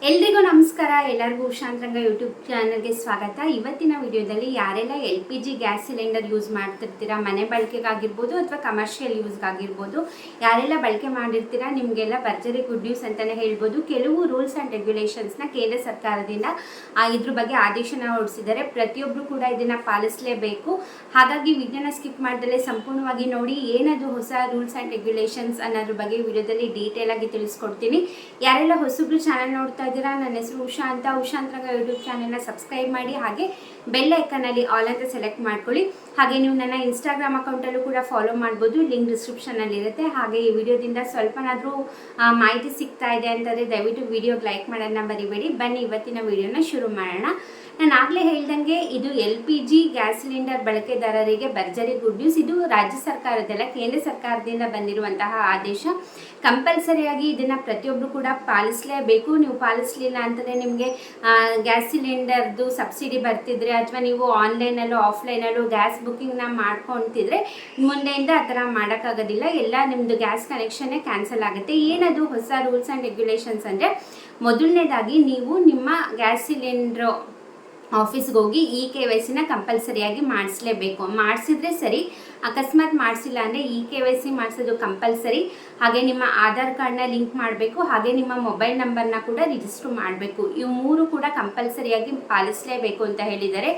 ಎಲ್ರಿಗೂ ನಮಸ್ಕಾರ. ಎಲ್ಲರಿಗೂ ಉಷಾಂತರಂಗ ಯೂಟ್ಯೂಬ್ ಚಾನಲ್ಗೆ ಸ್ವಾಗತ. ಇವತ್ತಿನ ವಿಡಿಯೋದಲ್ಲಿ ಯಾರೆಲ್ಲ LPG ಗ್ಯಾಸ್ ಸಿಲಿಂಡರ್ ಯೂಸ್ ಮಾಡ್ತಿರ್ತೀರಾ, ಮನೆ ಬಳಕೆಗಾಗಿರ್ಬೋದು ಅಥವಾ ಕಮರ್ಷಿಯಲ್ ಯೂಸ್ಗಾಗಿರ್ಬೋದು, ಯಾರೆಲ್ಲ ಬಳಕೆ ಮಾಡಿರ್ತೀರಾ ನಿಮಗೆಲ್ಲ ಭರ್ಜರಿ ಗುಡ್ ನ್ಯೂಸ್ ಅಂತಲೇ ಹೇಳ್ಬೋದು. ಕೆಲವು ರೂಲ್ಸ್ ಆ್ಯಂಡ್ ರೆಗ್ಯುಲೇಷನ್ಸ್ನ ಕೇಂದ್ರ ಸರ್ಕಾರದಿಂದ ಇದ್ರ ಬಗ್ಗೆ ಆದೇಶನ ಹೊರಡಿಸಿದ್ದಾರೆ. ಪ್ರತಿಯೊಬ್ಬರು ಕೂಡ ಇದನ್ನು ಪಾಲಿಸಲೇಬೇಕು. ಹಾಗಾಗಿ ವಿಡಿಯೋನ ಸ್ಕಿಪ್ ಮಾಡ್ದಲೇ ಸಂಪೂರ್ಣವಾಗಿ ನೋಡಿ ಏನದು ಹೊಸ ರೂಲ್ಸ್ ಆ್ಯಂಡ್ ರೆಗ್ಯುಲೇಷನ್ಸ್ ಅನ್ನೋದ್ರ ಬಗ್ಗೆ ವಿಡಿಯೋದಲ್ಲಿ ಡೀಟೇಲ್ ಆಗಿ ತಿಳಿಸ್ಕೊಡ್ತೀನಿ. ಯಾರೆಲ್ಲ ಹೊಸಬ್ರು ಚಾನಲ್ ನೋಡ್ತಾ ಇದ್ದೀರಾ, ನನ್ನ ಹೆಸರು ಉಷಾ ಅಂತ. ಉಷಾಂತರಂಗ ಯೂಟ್ಯೂಬ್ ಚಾನೆಲ್ನ ಸಬ್ಸ್ಕ್ರೈಬ್ ಮಾಡಿ, ಹಾಗೆ ಬೆಲ್ ಐಕನಲ್ಲಿ ಆಲ್ ಅಂತ ಸೆಲೆಕ್ಟ್ ಮಾಡ್ಕೊಳ್ಳಿ. ಹಾಗೆ ನೀವು ನನ್ನ ಇನ್ಸ್ಟಾಗ್ರಾಮ್ ಅಕೌಂಟಲ್ಲೂ ಕೂಡ ಫಾಲೋ ಮಾಡ್ಬೋದು, ಲಿಂಕ್ ಡಿಸ್ಕ್ರಿಪ್ಷನಲ್ಲಿ ಇರುತ್ತೆ. ಹಾಗೆ ಈ ವಿಡಿಯೋದಿಂದ ಸ್ವಲ್ಪನಾದರೂ ಮಾಹಿತಿ ಸಿಗ್ತಾ ಇದೆ ಅಂತಂದರೆ ದಯವಿಟ್ಟು ವಿಡಿಯೋಗೆ ಲೈಕ್ ಮಾಡೋದನ್ನ ಮರಿಬೇಡಿ. ಬನ್ನಿ ಇವತ್ತಿನ ವಿಡಿಯೋನ ಶುರು ಮಾಡೋಣ. ನಾನು ಆಗಲೇ ಹೇಳ್ದಂಗೆ ಇದು LPG ಗ್ಯಾಸ್ ಸಿಲಿಂಡರ್ ಬಳಕೆದಾರರಿಗೆ ಭರ್ಜರಿ ಗುಡ್ ನ್ಯೂಸ್. ಇದು ರಾಜ್ಯ ಸರ್ಕಾರದಲ್ಲ, ಕೇಂದ್ರ ಸರ್ಕಾರದಿಂದ ಬಂದಿರುವಂತಹ ಆದೇಶ. ಕಂಪಲ್ಸರಿಯಾಗಿ ಇದನ್ನು ಪ್ರತಿಯೊಬ್ಬರು ಕೂಡ ಪಾಲಿಸಲೇಬೇಕು. ನೀವು ಪಾಲಿಸಲಿಲ್ಲ ಅಂತಂದರೆ ನಿಮಗೆ ಗ್ಯಾಸ್ ಸಿಲಿಂಡರ್ದು ಸಬ್ಸಿಡಿ ಬರ್ತಿದ್ರೆ ಅಥವಾ ನೀವು ಆನ್ಲೈನಲ್ಲೂ ಆಫ್ಲೈನಲ್ಲೂ ಗ್ಯಾಸ್ ಬುಕ್ಕಿಂಗ್ನ ಮಾಡ್ಕೊತಿದ್ರೆ ಮುಂದೆಯಿಂದ ಆ ಥರ ಮಾಡೋಕ್ಕಾಗೋದಿಲ್ಲ. ಎಲ್ಲ ನಿಮ್ಮದು ಗ್ಯಾಸ್ ಕನೆಕ್ಷನ್ನೇ ಕ್ಯಾನ್ಸಲ್ ಆಗುತ್ತೆ. ಏನದು ಹೊಸ ರೂಲ್ಸ್ ಆ್ಯಂಡ್ ರೆಗ್ಯುಲೇಷನ್ಸ್ ಅಂದರೆ, ಮೊದಲನೇದಾಗಿ ನೀವು ನಿಮ್ಮ ಗ್ಯಾಸ್ ಸಿಲಿಂಡ್ರು ಆಫೀಸ್ಗೆ ಹೋಗಿ KYCನ ಕಂಪಲ್ಸರಿಯಾಗಿ ಮಾಡಿಸಲೇಬೇಕು. ಮಾಡಿಸಿದ್ರೆ ಸರಿ, ಅಕಸ್ಮಾತ್ ಮಾಡಿಸಿಲ್ಲ ಅಂದರೆ KYC ಮಾಡಿಸೋದು ಕಂಪಲ್ಸರಿ. ಹಾಗೆ ನಿಮ್ಮ ಆಧಾರ್ ಕಾರ್ಡ್ನ ಲಿಂಕ್ ಮಾಡಬೇಕು, ಹಾಗೆ ನಿಮ್ಮ ಮೊಬೈಲ್ ನಂಬರ್ನ ಕೂಡ ರಿಜಿಸ್ಟರ್ ಮಾಡಬೇಕು. ಇವು ಮೂರು ಕೂಡ ಕಂಪಲ್ಸರಿಯಾಗಿ ಪಾಲಿಸಲೇಬೇಕು ಅಂತ ಹೇಳಿದ್ದಾರೆ.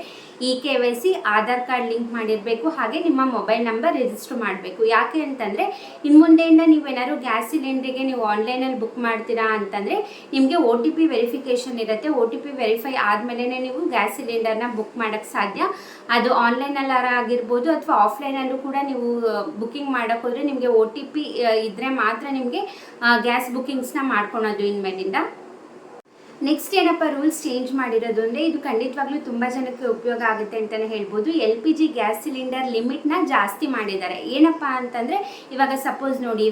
KYC, ಆಧಾರ್ ಕಾರ್ಡ್ ಲಿಂಕ್ ಮಾಡಿರಬೇಕು, ಹಾಗೆ ನಿಮ್ಮ ಮೊಬೈಲ್ ನಂಬರ್ ರಿಜಿಸ್ಟರ್ ಮಾಡಬೇಕು. ಯಾಕೆ ಅಂತಂದರೆ ಇನ್ನು ಮುಂದೆಯಿಂದ ನೀವೇನಾದ್ರು ಗ್ಯಾಸ್ ಸಿಲಿಂಡ್ರಿಗೆ ನೀವು ಆನ್ಲೈನಲ್ಲಿ ಬುಕ್ ಮಾಡ್ತೀರಾ ಅಂತಂದರೆ ನಿಮಗೆ OTP ವೆರಿಫಿಕೇಷನ್ ಇರುತ್ತೆ. OTP ವೆರಿಫೈ ಆದಮೇಲೆ ನೀವು ಗ್ಯಾಸ್ ಸಿಲಿಂಡರ್ನ ಬುಕ್ ಮಾಡೋಕ್ಕೆ ಸಾಧ್ಯ. ಅದು ಆನ್ಲೈನಲ್ಲಾರ ಆಗಿರ್ಬೋದು ಅಥವಾ ಆಫ್ಲೈನಲ್ಲೂ ಕೂಡ ನೀವು ಬುಕ್ಕಿಂಗ್ ಮಾಡೋಕ್ಕೆ ಹೋದರೆ ನಿಮಗೆ OTP ಇದ್ದರೆ ಮಾತ್ರ ನಿಮಗೆ ಗ್ಯಾಸ್ ಬುಕ್ಕಿಂಗ್ಸ್ನ ಮಾಡ್ಕೊಳೋದು ಇನ್ಮೇಲಿಂದ. ನೆಕ್ಸ್ಟ್ ಏನಪ್ಪ ರೂಲ್ಸ್ ಚೇಂಜ್ ಮಾಡಿರೋದು ಅಂದರೆ, ಇದು ಖಂಡಿತವಾಗ್ಲೂ ತುಂಬ ಜನಕ್ಕೆ ಉಪಯೋಗ ಆಗುತ್ತೆ ಅಂತಲೇ ಹೇಳ್ಬೋದು. LPG ಗ್ಯಾಸ್ ಸಿಲಿಂಡರ್ ಲಿಮಿಟ್ನ ಜಾಸ್ತಿ ಮಾಡಿದ್ದಾರೆ. ಏನಪ್ಪ ಅಂತಂದರೆ, ಇವಾಗ ಸಪೋಸ್ ನೋಡಿ,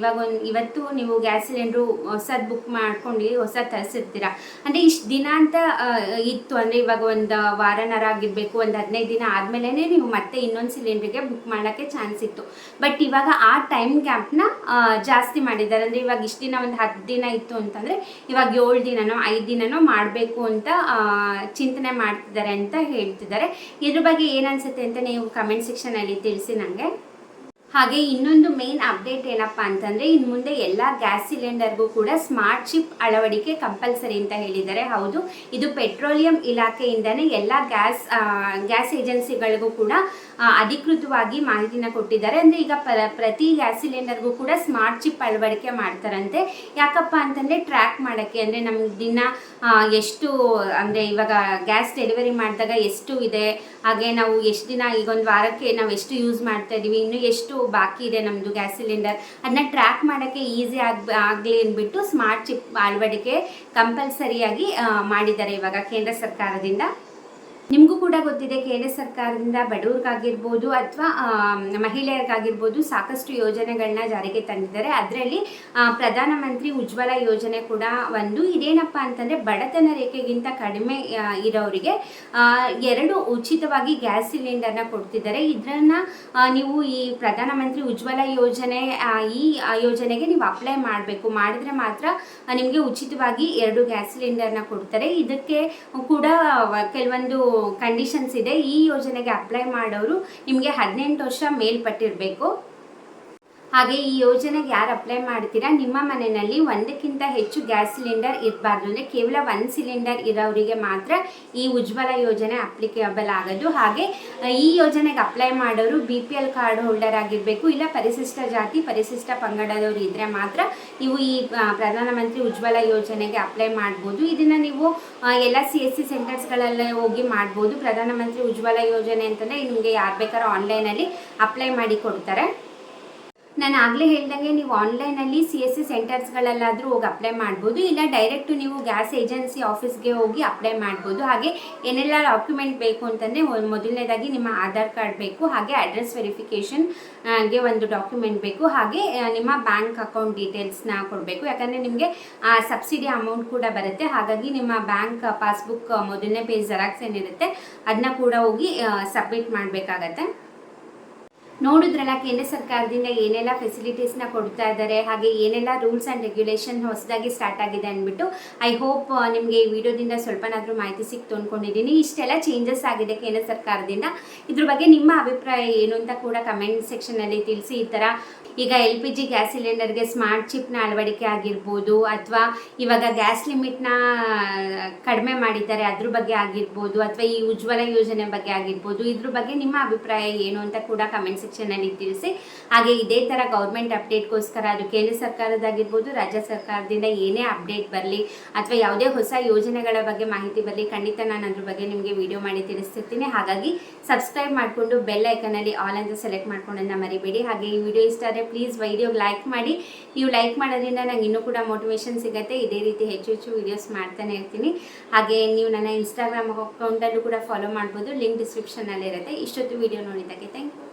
ಇವತ್ತು ನೀವು ಗ್ಯಾಸ್ ಸಿಲಿಂಡ್ರು ಹೊಸದು ಬುಕ್ ಮಾಡ್ಕೊಂಡು ಹೊಸದು ತರಿಸಿರ್ತೀರ ಅಂದರೆ ಇಷ್ಟು ದಿನ ಅಂತ ಇತ್ತು. ಅಂದರೆ ಇವಾಗ ಒಂದು ವಾರನಾರ ಆಗಿರಬೇಕು, ಒಂದು 15 ದಿನ ಆದಮೇಲೆ ನೀವು ಮತ್ತೆ ಇನ್ನೊಂದು ಸಿಲಿಂಡ್ರಿಗೆ ಬುಕ್ ಮಾಡೋಕ್ಕೆ ಚಾನ್ಸ್ ಇತ್ತು. ಬಟ್ ಇವಾಗ ಆ ಟೈಮ್ ಗ್ಯಾಪ್ನ ಜಾಸ್ತಿ ಮಾಡಿದ್ದಾರೆ. ಅಂದರೆ ಇವಾಗ ಇಷ್ಟು ದಿನ ಒಂದು 10 ದಿನ ಇತ್ತು ಅಂತಂದರೆ ಇವಾಗ 7 ದಿನನೋ 5 ದಿನನೋ ಮಾಡಬೇಕು ಅಂತ ಚಿಂತನೆ ಮಾಡ್ತಿದ್ದಾರೆ ಅಂತ ಹೇಳ್ತಿದ್ದಾರೆ. ಇದ್ರ ಬಗ್ಗೆ ಏನನ್ಸುತ್ತೆ ಅಂತ ನೀವು ಕಮೆಂಟ್ ಸೆಕ್ಷನಲ್ಲಿ ತಿಳಿಸಿ ನನಗೆ. ಹಾಗೆ ಇನ್ನೊಂದು ಮೇನ್ ಅಪ್ಡೇಟ್ ಏನಪ್ಪ ಅಂತಂದರೆ, ಇನ್ನು ಮುಂದೆ ಎಲ್ಲ ಗ್ಯಾಸ್ ಸಿಲಿಂಡರ್ಗೂ ಕೂಡ ಸ್ಮಾರ್ಟ್ ಚಿಪ್ ಅಳವಡಿಕೆ ಕಂಪಲ್ಸರಿ ಅಂತ ಹೇಳಿದ್ದಾರೆ. ಹೌದು, ಇದು ಪೆಟ್ರೋಲಿಯಂ ಇಲಾಖೆಯಿಂದನೇ ಎಲ್ಲ ಗ್ಯಾಸ್ ಏಜೆನ್ಸಿಗಳಿಗೂ ಕೂಡ ಅಧಿಕೃತವಾಗಿ ಮಾಹಿತಿನ ಕೊಟ್ಟಿದ್ದಾರೆ. ಅಂದರೆ ಈಗ ಪ್ರತಿ ಗ್ಯಾಸ್ ಸಿಲಿಂಡರ್ಗೂ ಕೂಡ ಸ್ಮಾರ್ಟ್ ಚಿಪ್ ಅಳವಡಿಕೆ ಮಾಡ್ತಾರಂತೆ. ಯಾಕಪ್ಪ ಅಂತಂದರೆ ಟ್ರ್ಯಾಕ್ ಮಾಡೋಕ್ಕೆ, ಅಂದರೆ ನಮ್ಗೆ ದಿನ ಎಷ್ಟು, ಅಂದರೆ ಇವಾಗ ಗ್ಯಾಸ್ ಡೆಲಿವರಿ ಮಾಡಿದಾಗ ಎಷ್ಟು ಇದೆ, ಹಾಗೆ ನಾವು ಎಷ್ಟು ದಿನ, ಈಗ ಒಂದು ವಾರಕ್ಕೆ ನಾವು ಎಷ್ಟು ಯೂಸ್ ಮಾಡ್ತಾ ಇದ್ದೀವಿ, ಇನ್ನೂ ಎಷ್ಟು ಬಾಕಿ ಇದೆ ನಮ್ಮದು ಗ್ಯಾಸ್ ಸಿಲಿಂಡರ್, ಅದನ್ನ ಟ್ರ್ಯಾಕ್ ಮಾಡೋಕ್ಕೆ ಈಸಿ ಆಗಲಿ ಅಂದ್ಬಿಟ್ಟು ಸ್ಮಾರ್ಟ್ ಚಿಪ್ ಅಳವಡಿಕೆ ಕಂಪಲ್ಸರಿಯಾಗಿ ಮಾಡಿದ್ದಾರೆ ಇವಾಗ ಕೇಂದ್ರ ಸರ್ಕಾರದಿಂದ. ನಿಮಗೂ ಕೂಡ ಗೊತ್ತಿದೆ, ಕೇಂದ್ರ ಸರ್ಕಾರದಿಂದ ಬಡವ್ರಿಗಾಗಿರ್ಬೋದು ಅಥವಾ ಮಹಿಳೆಯರಿಗಾಗಿರ್ಬೋದು ಸಾಕಷ್ಟು ಯೋಜನೆಗಳನ್ನ ಜಾರಿಗೆ ತಂದಿದ್ದಾರೆ. ಅದರಲ್ಲಿ ಪ್ರಧಾನಮಂತ್ರಿ ಉಜ್ವಲ ಯೋಜನೆ ಕೂಡ ಒಂದು. ಇದೇನಪ್ಪ ಅಂತಂದರೆ, ಬಡತನ ರೇಖೆಗಿಂತ ಕಡಿಮೆ ಇರೋರಿಗೆ 2 ಉಚಿತವಾಗಿ ಗ್ಯಾಸ್ ಸಿಲಿಂಡರ್ನ ಕೊಡ್ತಿದ್ದಾರೆ. ಇದನ್ನು ನೀವು ಈ ಪ್ರಧಾನಮಂತ್ರಿ ಉಜ್ವಲ ಯೋಜನೆ, ಈ ಯೋಜನೆಗೆ ನೀವು ಅಪ್ಲೈ ಮಾಡಬೇಕು. ಮಾಡಿದ್ರೆ ಮಾತ್ರ ನಿಮಗೆ ಉಚಿತವಾಗಿ 2 ಗ್ಯಾಸ್ ಸಿಲಿಂಡರ್ನ ಕೊಡ್ತಾರೆ. ಇದಕ್ಕೆ ಕೂಡ ಕೆಲವೊಂದು ಕಂಡೀಷನ್ಸ್ ಇದೆ. ಈ ಯೋಜನೆಗೆ ಅಪ್ಲೈ ಮಾಡೋರು ನಿಮಗೆ 18 ವರ್ಷ ಮೇಲ್ಪಟ್ಟಿರಬೇಕು. ಹಾಗೆ ಈ ಯೋಜನೆಗೆ ಯಾರು ಅಪ್ಲೈ ಮಾಡ್ತೀರಾ, ನಿಮ್ಮ ಮನೆಯಲ್ಲಿ ಒಂದಕ್ಕಿಂತ ಹೆಚ್ಚು ಗ್ಯಾಸ್ ಸಿಲಿಂಡರ್ ಇರಬಾರ್ದು. ಅಂದರೆ ಕೇವಲ 1 ಸಿಲಿಂಡರ್ ಇರೋರಿಗೆ ಮಾತ್ರ ಈ ಉಜ್ವಲ ಯೋಜನೆ ಅಪ್ಲಿಕೇಬಲ್ ಆಗೋದು. ಹಾಗೆ ಈ ಯೋಜನೆಗೆ ಅಪ್ಲೈ ಮಾಡೋರು BPL ಕಾರ್ಡ್ ಹೋಲ್ಡರ್ ಆಗಿರಬೇಕು, ಇಲ್ಲ ಪರಿಶಿಷ್ಟ ಜಾತಿ ಪರಿಶಿಷ್ಟ ಪಂಗಡದವರು ಇದ್ದರೆ ಮಾತ್ರ ನೀವು ಈ ಪ್ರಧಾನಮಂತ್ರಿ ಉಜ್ವಲ ಯೋಜನೆಗೆ ಅಪ್ಲೈ ಮಾಡ್ಬೋದು. ಇದನ್ನು ನೀವು ಎಲ್ಲ CSC ಸೆಂಟರ್ಸ್ಗಳಲ್ಲೇ ಹೋಗಿ ಮಾಡ್ಬೋದು. ಪ್ರಧಾನಮಂತ್ರಿ ಉಜ್ವಲ ಯೋಜನೆ ಅಂತಂದರೆ ನಿಮಗೆ ಯಾರು ಬೇಕಾದ್ರೂ ಆನ್ಲೈನಲ್ಲಿ ಅಪ್ಲೈ ಮಾಡಿ ಕೊಡ್ತಾರೆ. ನಾನು ಆಗಲೇ ಹೇಳ್ದಂಗೆ ನೀವು ಆನ್ಲೈನಲ್ಲಿ CSC ಸೆಂಟರ್ಸ್ಗಳಲ್ಲಾದರೂ ಹೋಗಿ ಅಪ್ಲೈ ಮಾಡ್ಬೋದು, ಇಲ್ಲ ಡೈರೆಕ್ಟು ನೀವು ಗ್ಯಾಸ್ ಏಜೆನ್ಸಿ ಆಫೀಸ್ಗೆ ಹೋಗಿ ಅಪ್ಲೈ ಮಾಡ್ಬೋದು. ಹಾಗೆ ಏನೆಲ್ಲ ಡಾಕ್ಯುಮೆಂಟ್ ಬೇಕು ಅಂತಂದರೆ, ಮೊದಲನೇದಾಗಿ ನಿಮ್ಮ ಆಧಾರ್ ಕಾರ್ಡ್ ಬೇಕು, ಹಾಗೆ ಅಡ್ರೆಸ್ ವೆರಿಫಿಕೇಷನ್ಗೆ ಒಂದು ಡಾಕ್ಯುಮೆಂಟ್ ಬೇಕು, ಹಾಗೆ ನಿಮ್ಮ ಬ್ಯಾಂಕ್ ಅಕೌಂಟ್ ಡೀಟೇಲ್ಸ್ನ ಕೊಡಬೇಕು. ಯಾಕಂದರೆ ನಿಮಗೆ ಸಬ್ಸಿಡಿ ಅಮೌಂಟ್ ಕೂಡ ಬರುತ್ತೆ. ಹಾಗಾಗಿ ನಿಮ್ಮ ಬ್ಯಾಂಕ್ ಪಾಸ್ಬುಕ್ ಮೊದಲನೇ ಪೇಜ್ ಜೆರಾಕ್ಸ್ ಏನಿರುತ್ತೆ ಅದನ್ನ ಕೂಡ ಹೋಗಿ ಸಬ್ಮಿಟ್ ಮಾಡಬೇಕಾಗತ್ತೆ. ನೋಡಿದ್ರಲ್ಲ ಕೇಂದ್ರ ಸರ್ಕಾರದಿಂದ ಏನೆಲ್ಲ ಫೆಸಿಲಿಟೀಸ್ನ ಕೊಡ್ತಾ ಇದ್ದಾರೆ, ಹಾಗೆ ಏನೆಲ್ಲ ರೂಲ್ಸ್ ಆ್ಯಂಡ್ ರೆಗ್ಯುಲೇಷನ್ ಹೊಸದಾಗಿ ಸ್ಟಾರ್ಟ್ ಆಗಿದೆ ಅಂದ್ಬಿಟ್ಟು. ಐ ಹೋಪ್ ನಿಮಗೆ ಈ ವಿಡಿಯೋದಿಂದ ಸ್ವಲ್ಪನಾದರೂ ಮಾಹಿತಿ ಸಿಕ್ತು ಅಂದ್ಕೊಂಡಿದ್ದೀನಿ. ಇಷ್ಟೆಲ್ಲ ಚೇಂಜಸ್ ಆಗಿದೆ ಕೇಂದ್ರ ಸರ್ಕಾರದಿಂದ. ಇದ್ರ ಬಗ್ಗೆ ನಿಮ್ಮ ಅಭಿಪ್ರಾಯ ಏನು ಅಂತ ಕೂಡ ಕಮೆಂಟ್ ಸೆಕ್ಷನಲ್ಲಿ ತಿಳಿಸಿ. ಈ ಥರ ಈಗ LPG ಗ್ಯಾಸ್ ಸಿಲಿಂಡರ್ಗೆ ಸ್ಮಾರ್ಟ್ ಚಿಪ್ನ ಅಳವಡಿಕೆ ಆಗಿರ್ಬೋದು, ಅಥವಾ ಇವಾಗ ಗ್ಯಾಸ್ ಲಿಮಿಟ್ನ ಕಡಿಮೆ ಮಾಡಿದ್ದಾರೆ ಅದ್ರ ಬಗ್ಗೆ ಆಗಿರ್ಬೋದು, ಅಥವಾ ಈ ಉಜ್ವಲ ಯೋಜನೆ ಬಗ್ಗೆ ಆಗಿರ್ಬೋದು. ಇದ್ರ ಬಗ್ಗೆ ನಿಮ್ಮ ಅಭಿಪ್ರಾಯ ಏನು ಅಂತ ಕೂಡ ಕಮೆಂಟ್ ಸೆಕ್ಷನಲ್ಲಿ ತಿಳಿಸಿ. ಹಾಗೆ ಇದೇ ಥರ ಗೌರ್ಮೆಂಟ್ ಅಪ್ಡೇಟ್ಗೋಸ್ಕರ ಅದು ಕೇಂದ್ರ ಸರ್ಕಾರದಾಗಿರ್ಬೋದು, ರಾಜ್ಯ ಸರ್ಕಾರದಿಂದ ಏನೇ ಅಪ್ಡೇಟ್ ಬರಲಿ ಅಥವಾ ಯಾವುದೇ ಹೊಸ ಯೋಜನೆಗಳ ಬಗ್ಗೆ ಮಾಹಿತಿ ಬರಲಿ, ಖಂಡಿತ ನಾನು ಅದ್ರ ಬಗ್ಗೆ ನಿಮಗೆ ವಿಡಿಯೋ ಮಾಡಿ ತಿಳಿಸ್ತಿರ್ತೀನಿ. ಹಾಗಾಗಿ ಸಬ್ಸ್ಕ್ರೈಬ್ ಮಾಡಿಕೊಂಡು ಬೆಲ್ ಐಕನಲ್ಲಿ ಆಲ್ ಅಂತ ಸೆಲೆಕ್ಟ್ ಮಾಡ್ಕೊಂಡನ್ನ ಮರಿಬೇಡಿ. ಹಾಗೆ ಈ ವಿಡಿಯೋ ಇಷ್ಟ ಆದರೆ ಪ್ಲೀಸ್ ವಿಡಿಯೋಗೆ ಲೈಕ್ ಮಾಡಿ. ನೀವು ಲೈಕ್ ಮಾಡೋದ್ರಿಂದ ನಂಗೆ ಇನ್ನೂ ಕೂಡ ಮೋಟಿವೇಶನ್ ಸಿಗುತ್ತೆ. ಇದೇ ರೀತಿ ಹೆಚ್ಚು ಹೆಚ್ಚು ವೀಡಿಯೋಸ್ ಮಾಡ್ತಾನೆ ಇರ್ತೀನಿ. ಹಾಗೆ ನೀವು ನನ್ನ ಇನ್ಸ್ಟಾಗ್ರಾಮ್ ಅಕೌಂಟಲ್ಲೂ ಕೂಡ ಫಾಲೋ ಮಾಡ್ಬೋದು, ಲಿಂಕ್ ಡಿಸ್ಕ್ರಿಪ್ಷನಲ್ಲಿರುತ್ತೆ. ಇಷ್ಟೊತ್ತು ವಿಡಿಯೋ ನೋಡಿದ್ದಕ್ಕೆ ಥ್ಯಾಂಕ್ ಯು.